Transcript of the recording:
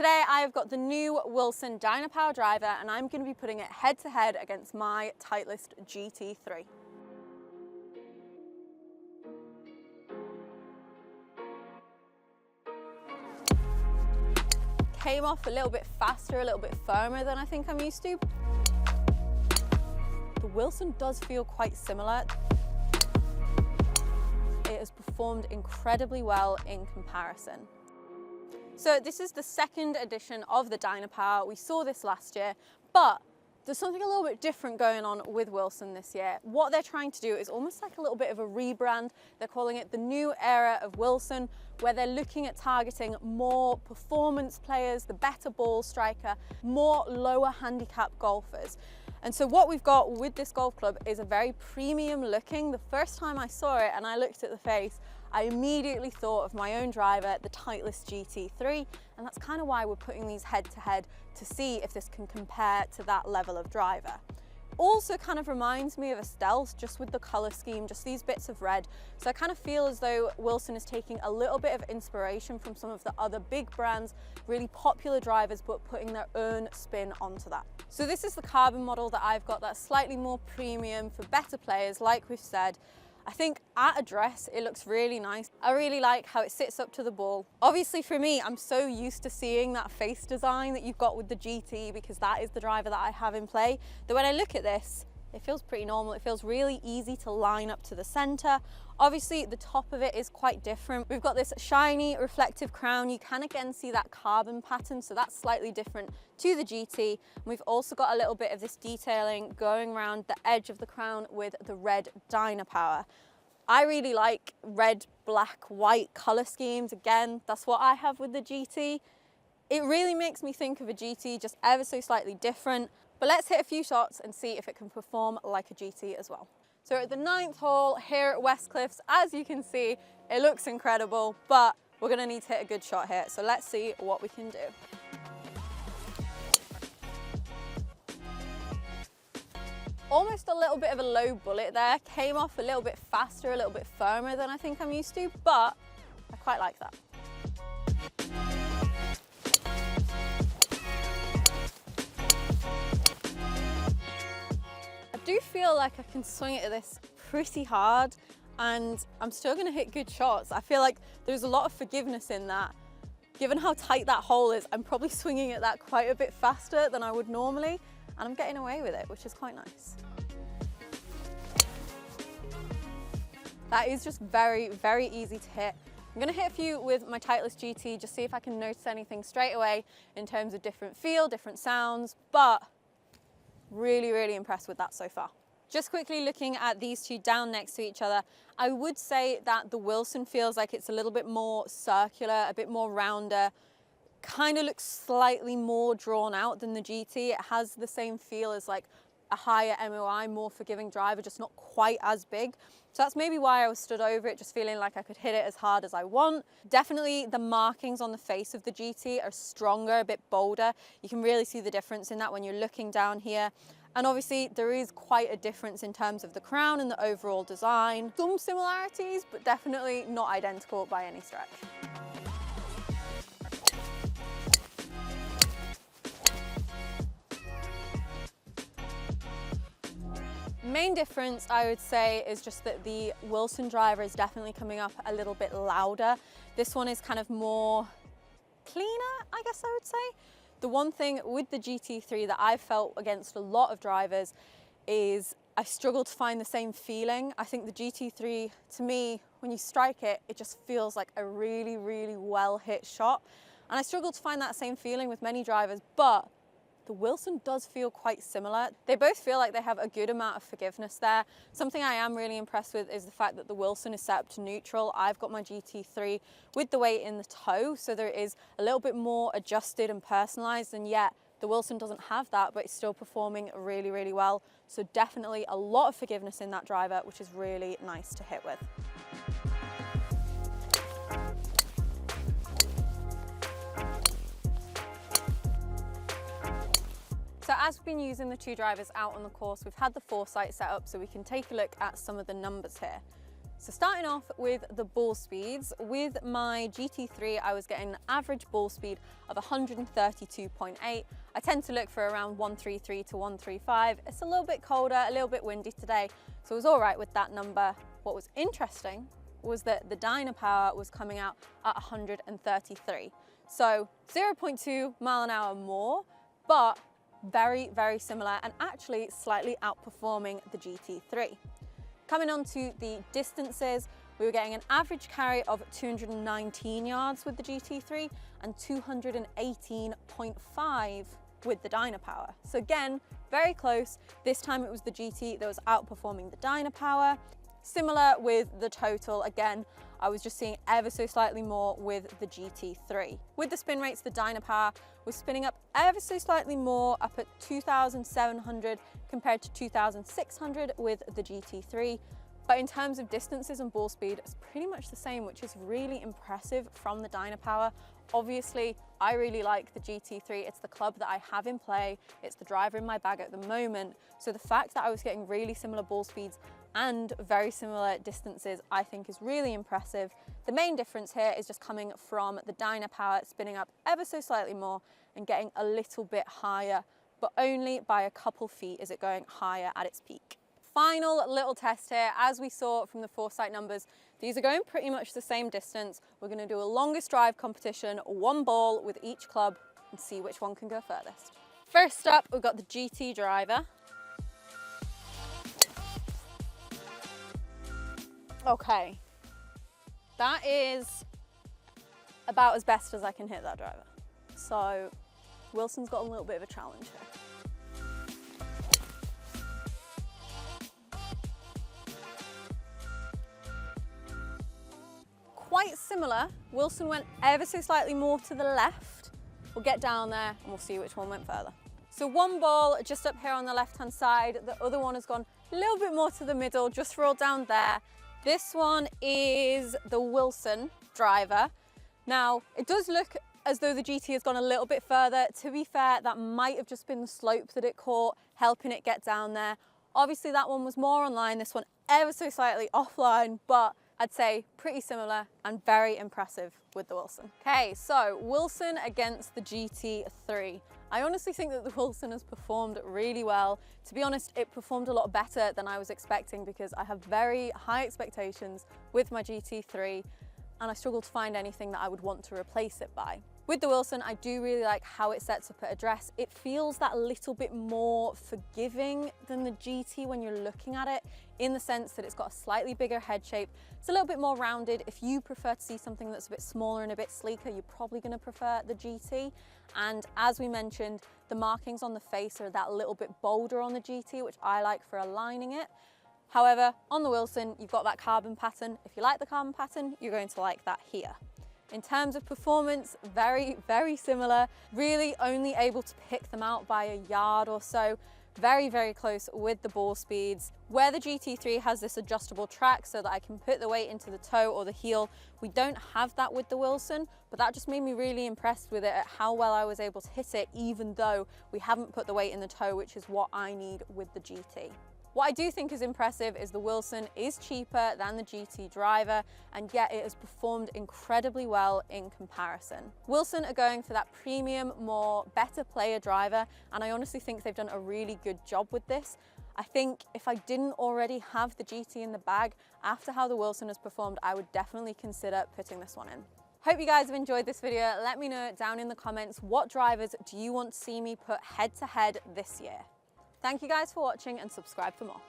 Today I've got the new Wilson Dynapwr driver and I'm going to be putting it head to head against my Titleist GT3. Came off a little bit faster, a little bit firmer than I think I'm used to. The Wilson does feel quite similar. It has performed incredibly well in comparison. So this is the second edition of the Dynapwr. We saw this last year, but there's something a little bit different going on with Wilson this year. What they're trying to do is almost like a little bit of a rebrand. They're calling it the new era of Wilson, where they're looking at targeting more performance players, the better ball striker, more lower handicap golfers. And so what we've got with this golf club is a very premium looking. The first time I saw it and I looked at the face, I immediately thought of my own driver, the Titleist GT3, and that's kind of why we're putting these head to head to see if this can compare to that level of driver. Also kind of reminds me of a Stealth, just with the color scheme, just these bits of red. So I kind of feel as though Wilson is taking a little bit of inspiration from some of the other big brands, really popular drivers, but putting their own spin onto that. So this is the Carbon model that I've got, that's slightly more premium for better players, like we've said. I think at address, it looks really nice. I really like how it sits up to the ball. Obviously for me, I'm so used to seeing that face design that you've got with the GT, because that is the driver that I have in play, that when I look at this, it feels pretty normal. It feels really easy to line up to the center. Obviously the top of it is quite different. We've got this shiny reflective crown. You can again see that carbon pattern, so that's slightly different to the GT. And we've also got a little bit of this detailing going around the edge of the crown with the red Dynapwr. I really like red, black, white color schemes. Again, that's what I have with the GT. It really makes me think of a GT, just ever so slightly different. But let's hit a few shots and see if it can perform like a GT as well. So we're at the 9th hole here at West Cliffs. As you can see, it looks incredible, but we're gonna need to hit a good shot here. So let's see what we can do. Almost a little bit of a low bullet there. Came off a little bit faster, a little bit firmer than I think I'm used to, but I quite like that. I do feel like I can swing it at this pretty hard and I'm still gonna hit good shots. I feel like there's a lot of forgiveness in that. Given how tight that hole is, I'm probably swinging at that quite a bit faster than I would normally, and I'm getting away with it, which is quite nice. That is just very, very easy to hit. I'm gonna hit a few with my Titleist GT, just see if I can notice anything straight away in terms of different feel, different sounds, but really, really impressed with that so far. Just quickly looking at these two down next to each other, I would say that the Wilson feels like it's a little bit more circular, a bit more rounder, kind of looks slightly more drawn out than the GT. It has the same feel as like a higher MOI, more forgiving driver, just not quite as big. So that's maybe why I was stood over it, just feeling like I could hit it as hard as I want. Definitely the markings on the face of the GT are stronger, a bit bolder. You can really see the difference in that when you're looking down here. And obviously there is quite a difference in terms of the crown and the overall design. Some similarities, but definitely not identical by any stretch. Main difference I would say is just that the Wilson driver is definitely coming up a little bit louder. This one is kind of more cleaner, I guess I would say. The one thing with the GT3 that I've felt against a lot of drivers is I struggle to find the same feeling. I think the GT3, to me, when you strike it, it just feels like a really, really well hit shot. And I struggle to find that same feeling with many drivers, but the Wilson does feel quite similar. They both feel like they have a good amount of forgiveness there. Something I am really impressed with is the fact that the Wilson is set up to neutral. I've got my GT3 with the weight in the toe, so there is a little bit more adjusted and personalized, and yet the Wilson doesn't have that, but it's still performing really, really well. So definitely a lot of forgiveness in that driver, which is really nice to hit with. So as we've been using the two drivers out on the course, we've had the foresight set up so we can take a look at some of the numbers here. So starting off with the ball speeds, with my GT3 I was getting an average ball speed of 132.8. I tend to look for around 133 to 135. It's a little bit colder, a little bit windy today, so it was all right with that number. What was interesting was that the Dynapwr was coming out at 133. So 0.2 mile an hour more, but very, very similar and actually slightly outperforming the GT3. Coming on to the distances, we were getting an average carry of 219 yards with the GT3 and 218.5 with the Dynapwr. So again, very close. This time it was the GT that was outperforming the Dynapwr. Similar with the total, again, I was just seeing ever so slightly more with the GT3. With the spin rates, the Dynapwr was spinning up ever so slightly more, up at 2,700 compared to 2,600 with the GT3. But in terms of distances and ball speed, it's pretty much the same, which is really impressive from the Dynapwr. Obviously, I really like the GT3. It's the club that I have in play. It's the driver in my bag at the moment. So the fact that I was getting really similar ball speeds and very similar distances, I think is really impressive. The main difference here is just coming from the Dynapwr spinning up ever so slightly more and getting a little bit higher, but only by a couple feet is it going higher at its peak. Final little test here, as we saw from the foresight numbers, these are going pretty much the same distance. We're going to do a longest drive competition, one ball with each club, and see which one can go furthest. First up, we've got the GT driver. Okay, that is about as best as I can hit that driver. So Wilson's got a little bit of a challenge here. Quite similar. Wilson went ever so slightly more to the left. We'll get down there and we'll see which one went further. So one ball just up here on the left-hand side, the other one has gone a little bit more to the middle, just rolled down there. This one is the Wilson driver. Now, it does look as though the GT has gone a little bit further. To be fair, that might have just been the slope that it caught, helping it get down there. Obviously, that one was more online, this one ever so slightly offline, but I'd say pretty similar and very impressive with the Wilson. Okay, so Wilson against the GT3. I honestly think that the Wilson has performed really well. To be honest, it performed a lot better than I was expecting because I have very high expectations with my GT3 and I struggle to find anything that I would want to replace it by. With the Wilson, I do really like how it sets up at address. It feels that little bit more forgiving than the GT when you're looking at it, in the sense that it's got a slightly bigger head shape. It's a little bit more rounded. If you prefer to see something that's a bit smaller and a bit sleeker, you're probably going to prefer the GT. And as we mentioned, the markings on the face are that little bit bolder on the GT, which I like for aligning it. However, on the Wilson, you've got that carbon pattern. If you like the carbon pattern, you're going to like that here. In terms of performance, very, very similar. Really only able to pick them out by a yard or so. Very, very close with the ball speeds. Where the GT3 has this adjustable track so that I can put the weight into the toe or the heel, we don't have that with the Wilson, but that just made me really impressed with it at how well I was able to hit it, even though we haven't put the weight in the toe, which is what I need with the GT. What I do think is impressive is the Wilson is cheaper than the GT driver, and yet it has performed incredibly well in comparison. Wilson are going for that premium, more better player driver, and I honestly think they've done a really good job with this. I think if I didn't already have the GT in the bag, after how the Wilson has performed, I would definitely consider putting this one in. Hope you guys have enjoyed this video. Let me know down in the comments, what drivers do you want to see me put head to head this year? Thank you guys for watching and subscribe for more.